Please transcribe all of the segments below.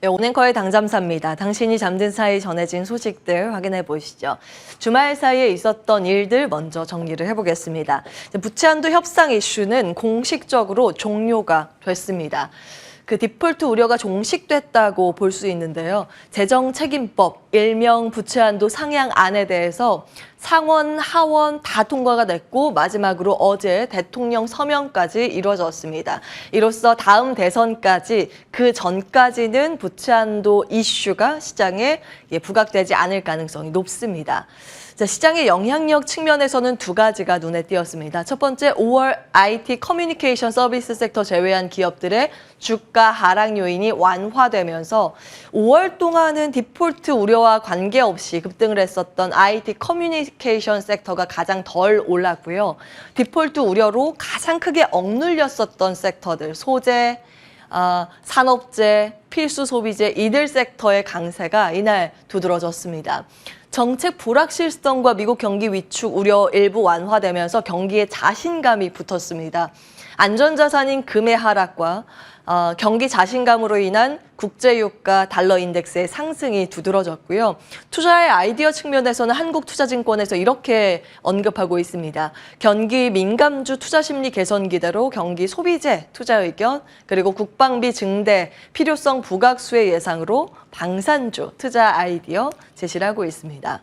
네, 오앵커의 당잠사입니다. 당신이 잠든 사이 전해진 소식들 확인해 보시죠. 주말 사이에 있었던 일들 먼저 정리를 해보겠습니다. 부채한도 협상 이슈는 공식적으로 종료가 됐습니다. 그 디폴트 우려가 종식됐다고 볼 수 있는데요. 재정책임법, 일명 부채한도 상향안에 대해서 상원, 하원 다 통과가 됐고 마지막으로 어제 대통령 서명까지 이루어졌습니다. 이로써 다음 대선까지 그 전까지는 부채한도 이슈가 시장에 부각되지 않을 가능성이 높습니다. 자, 시장의 영향력 측면에서는 두 가지가 눈에 띄었습니다. 첫 번째, 5월 IT 커뮤니케이션 서비스 섹터 제외한 기업들의 주가 하락 요인이 완화되면서 5월 동안은 디폴트 우려와 관계없이 급등을 했었던 IT 커뮤니케이션 섹터가 가장 덜 올랐고요. 디폴트 우려로 가장 크게 억눌렸었던 섹터들, 소재, 산업재, 필수 소비재 이들 섹터의 강세가 이날 두드러졌습니다. 정책 불확실성과 미국 경기 위축 우려 일부 완화되면서 경기에 자신감이 붙었습니다. 안전자산인 금의 하락과 경기 자신감으로 인한 국제유가 달러 인덱스의 상승이 두드러졌고요. 투자의 아이디어 측면에서는 한국투자증권에서 이렇게 언급하고 있습니다. 경기 민감주 투자 심리 개선 기대로 경기 소비재 투자 의견, 그리고 국방비 증대 필요성 부각 수혜 예상으로 방산주 투자 아이디어 제시를 하고 있습니다.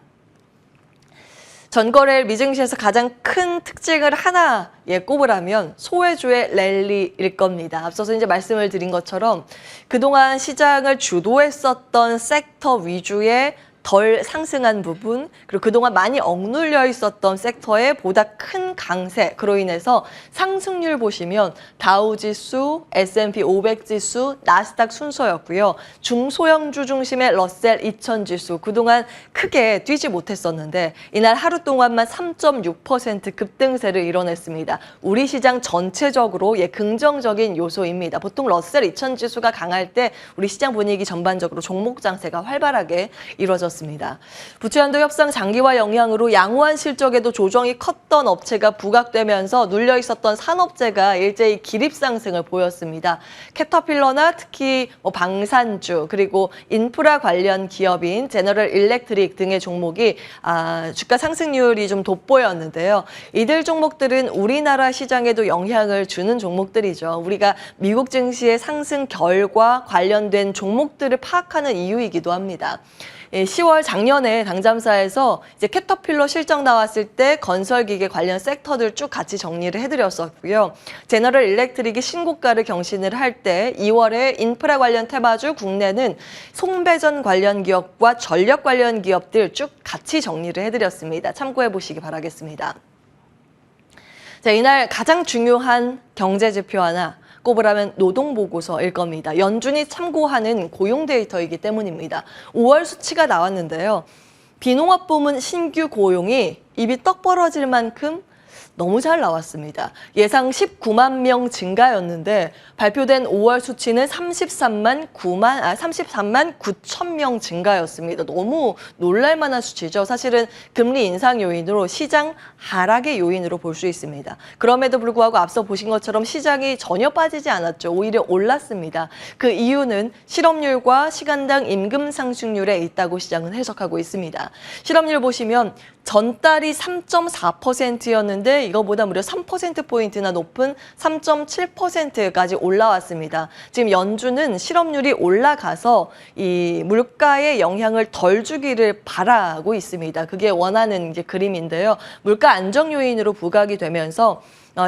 전거래일 미증시에서 가장 큰 특징을 하나 꼽으라면 소외주의 랠리일 겁니다. 앞서서 이제 말씀을 드린 것처럼 그동안 시장을 주도했었던 섹터 위주의 덜 상승한 부분, 그리고 그동안 많이 억눌려 있었던 섹터의 보다 큰 강세, 그로 인해서 상승률 보시면 다우지수, S&P 500 지수, 나스닥 순서였고요. 중소형주 중심의 러셀 2000 지수, 그동안 크게 뛰지 못했었는데 이날 하루 동안만 3.6% 급등세를 이뤄냈습니다. 우리 시장 전체적으로 긍정적인 요소입니다. 보통 러셀 2000 지수가 강할 때 우리 시장 분위기 전반적으로 종목 장세가 활발하게 이루어졌습니다. 부채한도 협상 장기화 영향으로 양호한 실적에도 조정이 컸던 업체가 부각되면서 눌려 있었던 산업재가 일제히 기립 상승을 보였습니다. 캐터필러나 특히 방산주 그리고 인프라 관련 기업인 제너럴 일렉트릭 등의 종목이 주가 상승률이 좀 돋보였는데요. 이들 종목들은 우리나라 시장에도 영향을 주는 종목들이죠. 우리가 미국 증시의 상승 결과 관련된 종목들을 파악하는 이유이기도 합니다. 10월 작년에 당잠사에서 이제 캐터필러 실적 나왔을 때 건설기계 관련 섹터들 쭉 같이 정리를 해드렸었고요. 제너럴 일렉트릭이 신고가를 경신을 할 때 2월에 인프라 관련 테마주 국내는 송배전 관련 기업과 전력 관련 기업들 쭉 같이 정리를 해드렸습니다. 참고해 보시기 바라겠습니다. 자, 이날 가장 중요한 경제 지표 하나 꼽으라면 노동보고서일 겁니다. 연준이 참고하는 고용 데이터이기 때문입니다. 5월 수치가 나왔는데요. 비농업 부문 신규 고용이 입이 떡 벌어질 만큼 너무 잘 나왔습니다. 예상 19만 명 증가였는데 발표된 5월 수치는 33만 9천 명 증가였습니다. 너무 놀랄만한 수치죠. 사실은 금리 인상 요인으로 시장 하락의 요인으로 볼 수 있습니다. 그럼에도 불구하고 앞서 보신 것처럼 시장이 전혀 빠지지 않았죠. 오히려 올랐습니다. 그 이유는 실업률과 시간당 임금 상승률에 있다고 시장은 해석하고 있습니다. 실업률 보시면 전달이 3.4%였는데 이거보다 무려 3%포인트나 높은 3.7%까지 올라왔습니다. 지금 연준은 실업률이 올라가서 이 물가에 영향을 덜 주기를 바라고 있습니다. 그게 원하는 이제 그림인데요. 물가 안정 요인으로 부각이 되면서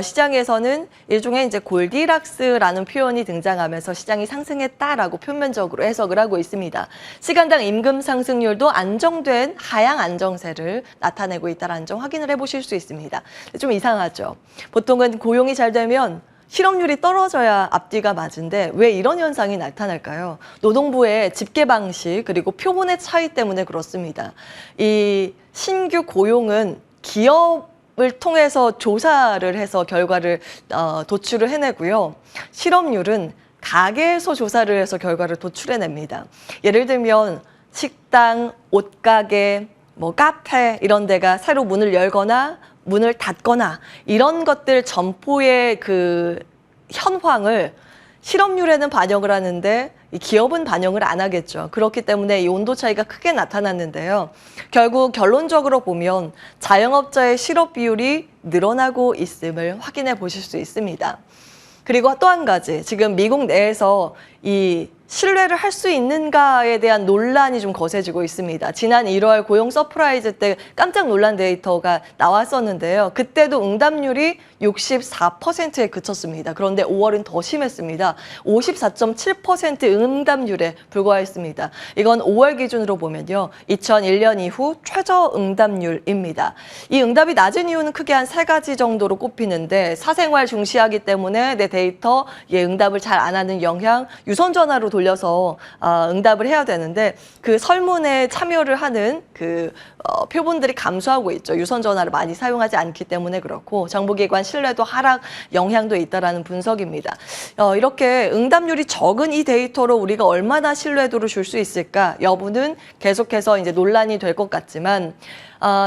시장에서는 일종의 이제 골디락스라는 표현이 등장하면서 시장이 상승했다라고 표면적으로 해석을 하고 있습니다. 시간당 임금 상승률도 안정된 하향 안정세를 나타내고 있다는 점 확인을 해보실 수 있습니다. 좀 이상하죠. 보통은 고용이 잘 되면 실업률이 떨어져야 앞뒤가 맞은데 왜 이런 현상이 나타날까요? 노동부의 집계 방식 그리고 표본의 차이 때문에 그렇습니다. 이 신규 고용은 기업을 통해서 조사를 해서 결과를 도출을 해내고요. 실업률은 가게에서 조사를 해서 결과를 도출해냅니다. 예를 들면 식당, 옷가게, 카페 이런 데가 새로 문을 열거나 문을 닫거나 이런 것들 점포의 그 현황을 실업률에는 반영을 하는데 이 기업은 반영을 안 하겠죠. 그렇기 때문에 이 온도 차이가 크게 나타났는데요. 결국 결론적으로 보면 자영업자의 실업 비율이 늘어나고 있음을 확인해 보실 수 있습니다. 그리고 또 한 가지, 지금 미국 내에서 이 신뢰를 할 수 있는가에 대한 논란이 좀 거세지고 있습니다. 지난 1월 고용 서프라이즈 때 깜짝 놀란 데이터가 나왔었는데요. 그때도 응답률이 64%에 그쳤습니다. 그런데 5월은 더 심했습니다. 54.7% 응답률에 불과했습니다. 이건 5월 기준으로 보면요. 2001년 이후 최저 응답률입니다. 이 응답이 낮은 이유는 크게 한 3가지 정도로 꼽히는데, 사생활 중시하기 때문에 내 데이터 응답을 잘 안 하는 영향, 유선 전화로 돌려서 응답을 해야 되는데 그 설문에 참여를 하는 표본들이 감소하고 있죠. 유선 전화를 많이 사용하지 않기 때문에 그렇고, 정보기관 신뢰도 하락 영향도 있다라는 분석입니다. 이렇게 응답률이 적은 이 데이터로 우리가 얼마나 신뢰도를 줄 수 있을까 여부는 계속해서 이제 논란이 될 것 같지만,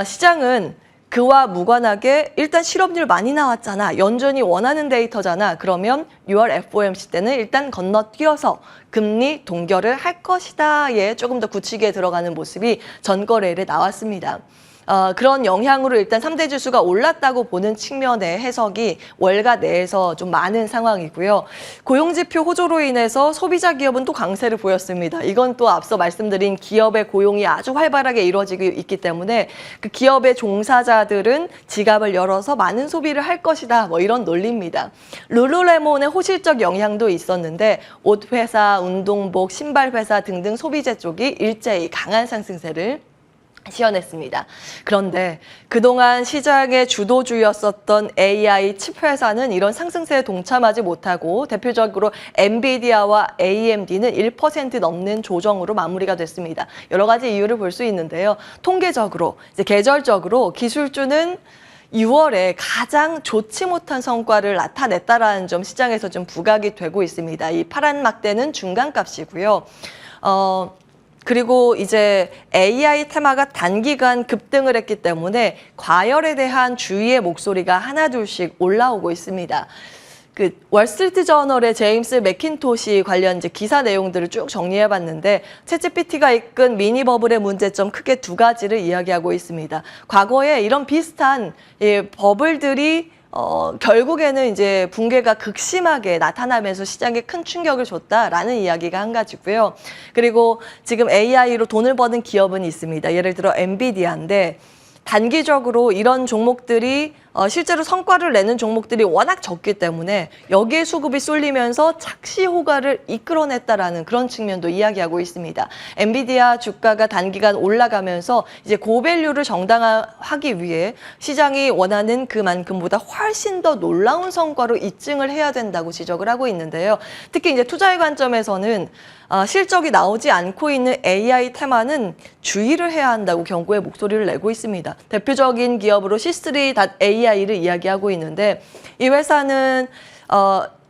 시장은 그와 무관하게 일단 실업률 많이 나왔잖아, 연준이 원하는 데이터잖아, 그러면 6월 FOMC 때는 일단 건너뛰어서 금리 동결을 할 것이다에 조금 더 굳히게 들어가는 모습이 전거래일에 나왔습니다. 그런 영향으로 일단 3대 지수가 올랐다고 보는 측면의 해석이 월가 내에서 좀 많은 상황이고요. 고용지표 호조로 인해서 소비자 기업은 또 강세를 보였습니다. 이건 또 앞서 말씀드린 기업의 고용이 아주 활발하게 이루어지고 있기 때문에 그 기업의 종사자들은 지갑을 열어서 많은 소비를 할 것이다, 뭐 이런 논리입니다. 룰루레몬의 호실적 영향도 있었는데 옷회사, 운동복, 신발회사 등등 소비재 쪽이 일제히 강한 상승세를 시연했습니다. 그런데 그동안 시장의 주도주였었던 AI 칩 회사는 이런 상승세에 동참하지 못하고 대표적으로 엔비디아와 AMD는 1% 넘는 조정으로 마무리가 됐습니다. 여러 가지 이유를 볼 수 있는데요. 통계적으로, 이제 계절적으로 기술주는 6월에 가장 좋지 못한 성과를 나타냈다라는 점 시장에서 좀 부각이 되고 있습니다. 이 파란 막대는 중간값이고요. 그리고 이제 AI 테마가 단기간 급등을 했기 때문에 과열에 대한 주의의 목소리가 하나둘씩 올라오고 있습니다. 월스트리트 저널의 제임스 맥킨토시 관련 이제 기사 내용들을 쭉 정리해봤는데, 챗GPT가 이끈 미니 버블의 문제점 크게 2가지를 이야기하고 있습니다. 과거에 이런 비슷한 버블들이 결국에는 이제 붕괴가 극심하게 나타나면서 시장에 큰 충격을 줬다라는 이야기가 한 가지고요. 그리고 지금 AI로 돈을 버는 기업은 있습니다. 예를 들어 엔비디아인데, 단기적으로 이런 종목들이 실제로 성과를 내는 종목들이 워낙 적기 때문에 여기에 수급이 쏠리면서 착시 효과를 이끌어냈다라는 그런 측면도 이야기하고 있습니다. 엔비디아 주가가 단기간 올라가면서 이제 고밸류를 정당화하기 위해 시장이 원하는 그만큼보다 훨씬 더 놀라운 성과로 입증을 해야 된다고 지적을 하고 있는데요. 특히 이제 투자의 관점에서는 실적이 나오지 않고 있는 AI 테마는 주의를 해야 한다고 경고의 목소리를 내고 있습니다. 대표적인 기업으로 C3.AI를 이야기하고 있는데, 이 회사는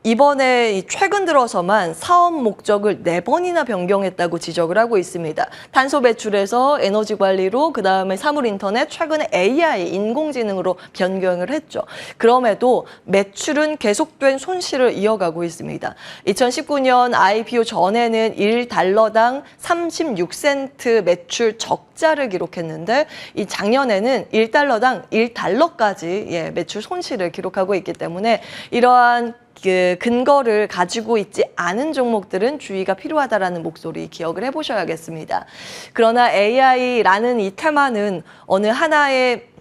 이번에 최근 들어서만 사업 목적을 4번이나 변경했다고 지적을 하고 있습니다. 탄소 배출에서 에너지 관리로, 그다음에 사물 인터넷, 최근에 AI, 인공지능으로 변경을 했죠. 그럼에도 매출은 계속된 손실을 이어가고 있습니다. 2019년 IPO 전에는 1달러당 36센트 매출 적자를 기록했는데, 이 작년에는 1달러당 1달러까지 매출 손실을 기록하고 있기 때문에 이러한 근거를 가지고 있지 않은 종목들은 주의가 필요하다라는 목소리 기억을 해보셔야겠습니다. 그러나 AI라는 이 테마는 어느 하나의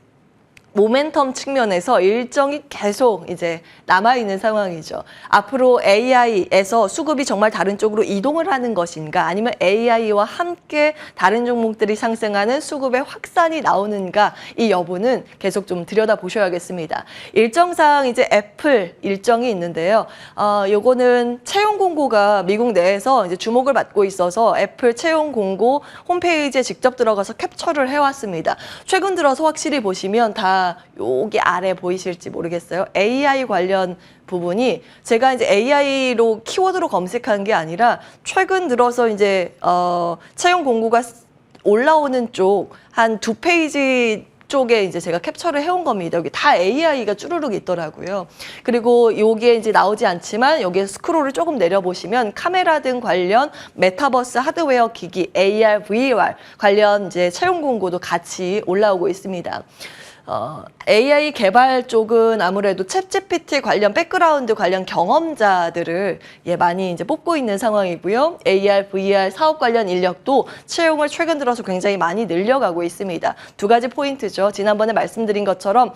모멘텀 측면에서 일정이 계속 이제 남아있는 상황이죠. 앞으로 AI에서 수급이 정말 다른 쪽으로 이동을 하는 것인가, 아니면 AI와 함께 다른 종목들이 상승하는 수급의 확산이 나오는가, 이 여부는 계속 좀 들여다보셔야겠습니다. 일정상 이제 애플 일정이 있는데요. 요거는 채용 공고가 미국 내에서 이제 주목을 받고 있어서 애플 채용 공고 홈페이지에 직접 들어가서 캡처를 해왔습니다. 최근 들어서 확실히 보시면 다 여기 아래 보이실지 모르겠어요. AI 관련 부분이 제가 이제 AI로 키워드로 검색한 게 아니라 최근 들어서 이제 채용 공고가 올라오는 쪽 한 2페이지 쪽에 이제 제가 캡처를 해온 겁니다. 여기 다 AI가 쭈루룩 있더라고요. 그리고 여기에 이제 나오지 않지만 여기에 스크롤을 조금 내려보시면 카메라 등 관련 메타버스 하드웨어 기기 AR, VR 관련 이제 채용 공고도 같이 올라오고 있습니다. AI 개발 쪽은 아무래도 챗GPT 관련 백그라운드 관련 경험자들을 많이 이제 뽑고 있는 상황이고요. AR, VR 사업 관련 인력도 채용을 최근 들어서 굉장히 많이 늘려가고 있습니다. 두 가지 포인트죠. 지난번에 말씀드린 것처럼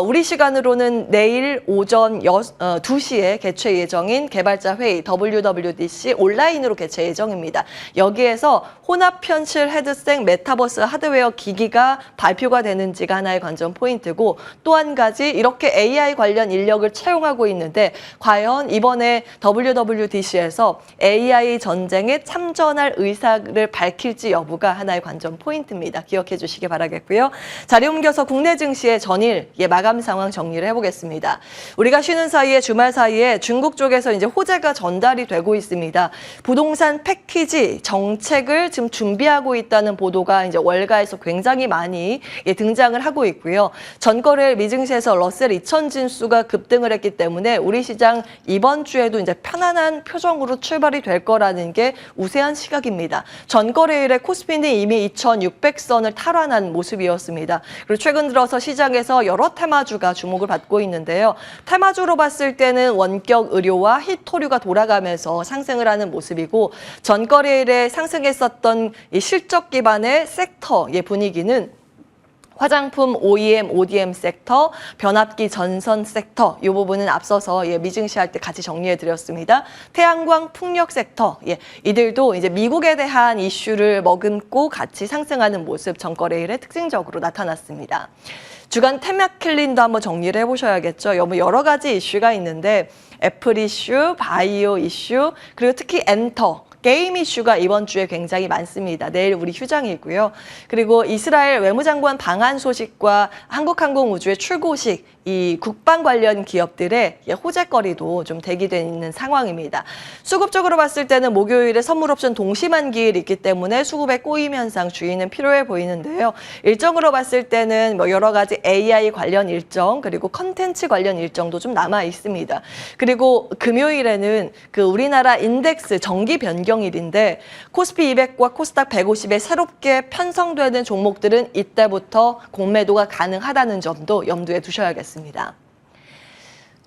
우리 시간으로는 내일 오전 2시에 개최 예정인 개발자 회의 WWDC 온라인으로 개최 예정입니다. 여기에서 혼합 현실 헤드셋 메타버스 하드웨어 기기가 발표가 되는지가 하나의 관전 포인트고 또 한 가지 이렇게 AI 관련 인력을 채용하고 있는데 과연 이번에 WWDC에서 AI 전쟁에 참전할 의사를 밝힐지 여부가 하나의 관전 포인트입니다. 기억해 주시기 바라겠고요. 자리 옮겨서 국내 증시의 전일 마감 상황 정리를 해보겠습니다. 우리가 쉬는 사이에 주말 사이에 중국 쪽에서 이제 호재가 전달이 되고 있습니다. 부동산 패키지 정책을 지금 준비하고 있다는 보도가 이제 월가에서 굉장히 많이 등장을 하고 있고요. 전거래일 미증시에서 러셀 2000 지수가 급등을 했기 때문에 우리 시장 이번 주에도 이제 편안한 표정으로 출발이 될 거라는 게 우세한 시각입니다. 전거래일에 코스피는 이미 2600선을 탈환한 모습이었습니다. 그리고 최근 들어서 시장에서 여러 테마주가 주목을 받고 있는데요. 테마주로 봤을 때는 원격 의료와 히토류가 돌아가면서 상승을 하는 모습이고 전거래일에 상승했었던 이 실적 기반의 섹터의 분위기는 화장품, OEM, ODM 섹터, 변압기 전선 섹터 이 부분은 앞서서 미증시할 때 같이 정리해드렸습니다. 태양광, 풍력 섹터 이들도 이제 미국에 대한 이슈를 머금고 같이 상승하는 모습 전거래일에 특징적으로 나타났습니다. 주간 테마킬린도 한번 정리를 해보셔야겠죠. 여러 가지 이슈가 있는데 애플 이슈, 바이오 이슈, 그리고 특히 엔터. 게임 이슈가 이번 주에 굉장히 많습니다. 내일 우리 휴장이고요. 그리고 이스라엘 외무장관 방한 소식과 한국항공우주의 출고식 이 국방 관련 기업들의 호재거리도 좀 대기되어 있는 상황입니다. 수급적으로 봤을 때는 목요일에 선물 옵션 동시만기일이 있기 때문에 수급의 꼬임 현상 주의는 필요해 보이는데요. 일정으로 봤을 때는 여러 가지 AI 관련 일정 그리고 컨텐츠 관련 일정도 좀 남아 있습니다. 그리고 금요일에는 그 우리나라 인덱스 정기 변경일인데 코스피 200과 코스닥 150에 새롭게 편성되는 종목들은 이때부터 공매도가 가능하다는 점도 염두에 두셔야겠습니다.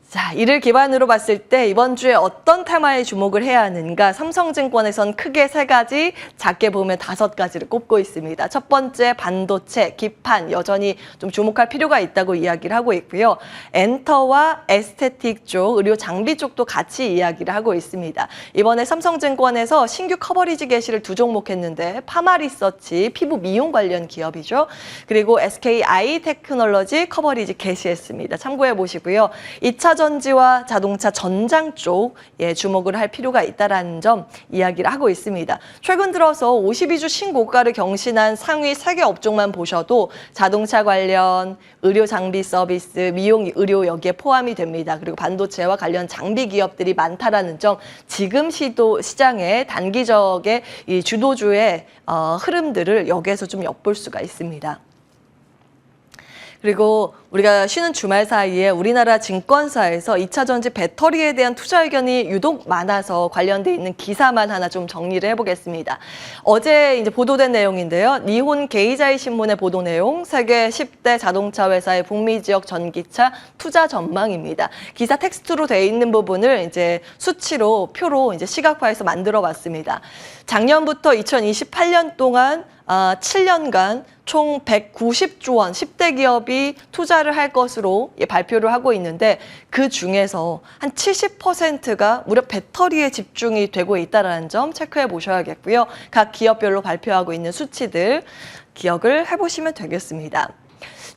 자, 이를 기반으로 봤을 때 이번 주에 어떤 테마에 주목을 해야 하는가? 삼성증권에선 크게 3가지, 작게 보면 5가지를 꼽고 있습니다. 첫 번째, 반도체, 기판 여전히 좀 주목할 필요가 있다고 이야기를 하고 있고요. 엔터와 에스테틱 쪽, 의료 장비 쪽도 같이 이야기를 하고 있습니다. 이번에 삼성증권에서 신규 커버리지 게시를 2종목 했는데 파마리서치, 피부 미용 관련 기업이죠. 그리고 SKI 테크놀로지 커버리지 게시했습니다. 참고해 보시고요. 2차 전지와 자동차 전장 쪽 주목을 할 필요가 있다는 점 이야기를 하고 있습니다. 최근 들어서 52주 신고가를 경신한 상위 3개 업종만 보셔도 자동차 관련, 의료 장비 서비스, 미용 의료 여기에 포함이 됩니다. 그리고 반도체와 관련 장비 기업들이 많다라는 점 지금 시장의 단기적의 이 주도주의 흐름들을 여기에서 좀 엿볼 수가 있습니다. 그리고 우리가 쉬는 주말 사이에 우리나라 증권사에서 2차 전지 배터리에 대한 투자 의견이 유독 많아서 관련돼 있는 기사만 하나 좀 정리를 해보겠습니다. 어제 이제 보도된 내용인데요. 니혼 게이자이 신문의 보도 내용, 세계 10대 자동차 회사의 북미 지역 전기차 투자 전망입니다. 기사 텍스트로 돼 있는 부분을 이제 수치로 표로 이제 시각화해서 만들어봤습니다. 작년부터 2028년 동안 7년간 총 190조 원 10대 기업이 투자를 할 것으로 발표를 하고 있는데 그 중에서 한 70%가 무려 배터리에 집중이 되고 있다는 점 체크해 보셔야겠고요. 각 기업별로 발표하고 있는 수치들 기억을 해보시면 되겠습니다.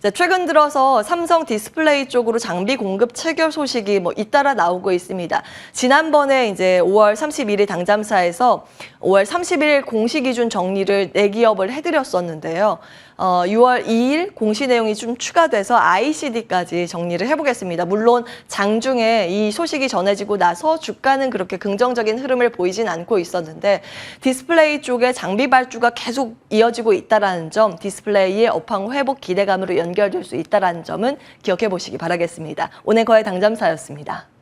자, 최근 들어서 삼성 디스플레이 쪽으로 장비 공급 체결 소식이 잇따라 나오고 있습니다. 지난번에 이제 5월 31일 당잠사에서 5월 30일 공시 기준 정리를 4기업을 해드렸었는데요. 6월 2일 공시 내용이 좀 추가돼서 ICD까지 정리를 해보겠습니다. 물론 장중에 이 소식이 전해지고 나서 주가는 그렇게 긍정적인 흐름을 보이진 않고 있었는데 디스플레이 쪽에 장비 발주가 계속 이어지고 있다는 점, 디스플레이의 업황 회복 기대감으로 연결될 수 있다는 점은 기억해 보시기 바라겠습니다. 오늘 거의 당첨사였습니다.